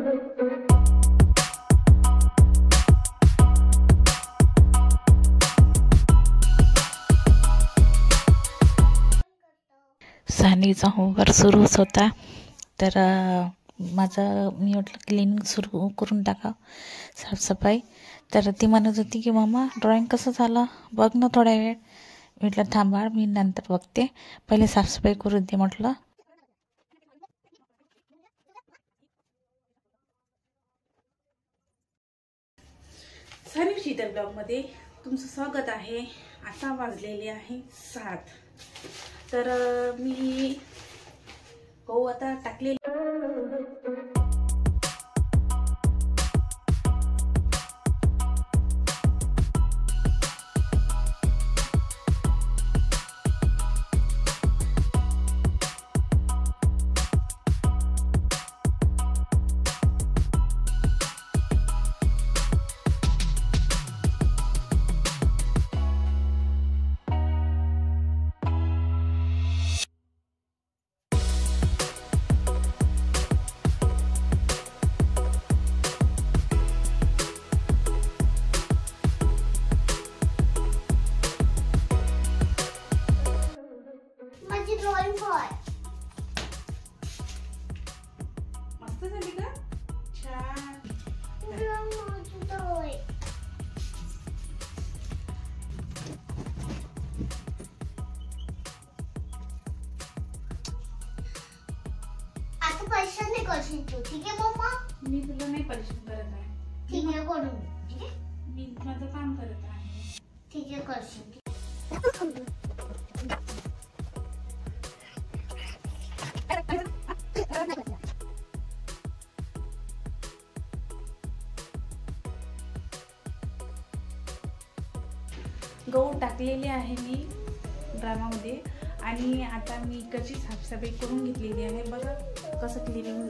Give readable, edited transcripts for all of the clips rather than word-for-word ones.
सानवीचा homework सुरूच होता, तर माझं मी म्हटलं क्लिनिंग सुरू करून टाका, साफसफाई. तर ती म्हणत होती की मम्मा ड्रॉइंग कसं झालं बघ ना थोड्या वेळ. म्हटलं थांबा मी नंतर बघते, पहिले साफसफाई करून दे म्हटलं. सानवीच्या इतर ब्लॉगमध्ये तुमचं स्वागत आहे. आता वाजलेले आहे 7. तर मी आता टाकलेली मस्त झाली का? छान. आता परेशान नाही करशील तू, ठीक आहे मम्मा? मी तुला नाही परेशान करत आहे. ठीक आहे करून, ठीक आहे? मी माझं काम करत आहे. ठीक आहे करशील. गहू टाकलेले आहे मी ड्रामामध्ये, आणि आता मी इकडची साफसफाई करून घेतलेली आहे. बघा कसं क्लिनिंग.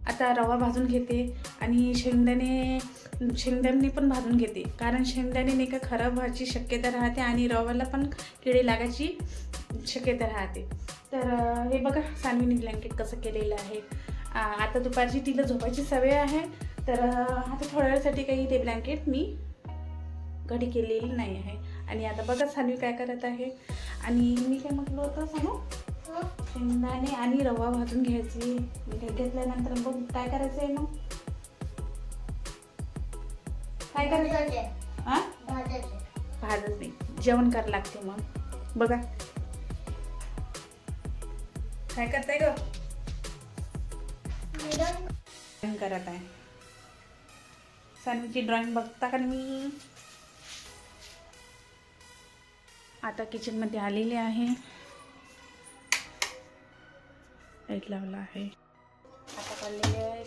आता रवा भाजून घेते आणि शेंगदाणे पण भाजून घेते, कारण शेंगदाणे नाही का खराब व्हायची शक्यता राहते आणि रव्याला पण किडे लागायची शक्यता राहते. तर हे बघा सानवीने ब्लँकेट कसं केलेलं आहे. आता दुपारची तिला झोपायची सवय आहे, तर आता थोड्या वेळासाठी काही ते ब्लँकेट मी घडी केलेली नाही आहे. आणि आता बघा सानवी काय करत आहे. आणि मी काय म्हटलं होतं सांगू, शेंगदाणे आणि रवा भाजून घ्यायची. घेतल्यानंतर बघ काय करायचं आहे. मग काय करायचं? भाजत नाही, जेवण करायला लागते. मग बघा काय करताय ग? ड्रॉइंग करत आहे. सानवीची ड्रॉइंग बघता का? मी आता किचन मध्ये आलेले आहे. लाईट लावला आहे. आता काढलेले आहे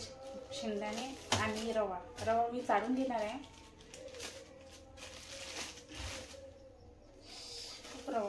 शेंगदाणे आणि रवा मी चाळून घेणार आहे. रवा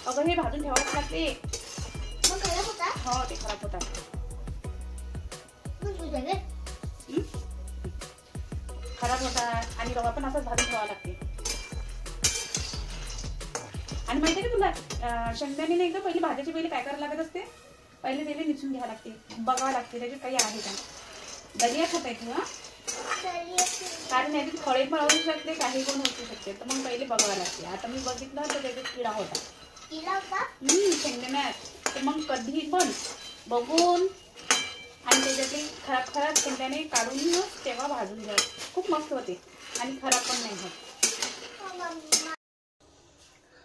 अगं हे भाजून ठेवावंच लागते. मग खराब होता? हो ते खराब होतात. खराब होतात आणि रवा पण असाच भाजून ठेवावा लागते. आणि माहिती आहे का तुला शेंगदाणे एकदा पहिले भाजायची पहिले काय करायला लागत असते, पहिले त्याला निचून घ्यावं लागते, बघावं लागते त्याच्यात काही आहे का. दलिया खाता येते हा, कारण याच्यात फळे पण असू शकते काही पण असू शकते, तर मग पहिले बघावं लागते. आता मी बघितलं तर त्याच्यात किडा होता शेंगदाण्यात, तर मग कधी पण बघून आणि त्याच्यातले खराब खराब शेंगदाणे काढून तेव्हा भाजून घ्या, खूप मस्त होते आणि खराब पण नाही होत.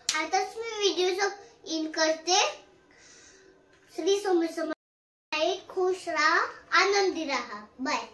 आताच मी व्हिडिओ इन करते. श्री स्वामी समर्थ. खुश राहा, आनंदी राहा. बाय.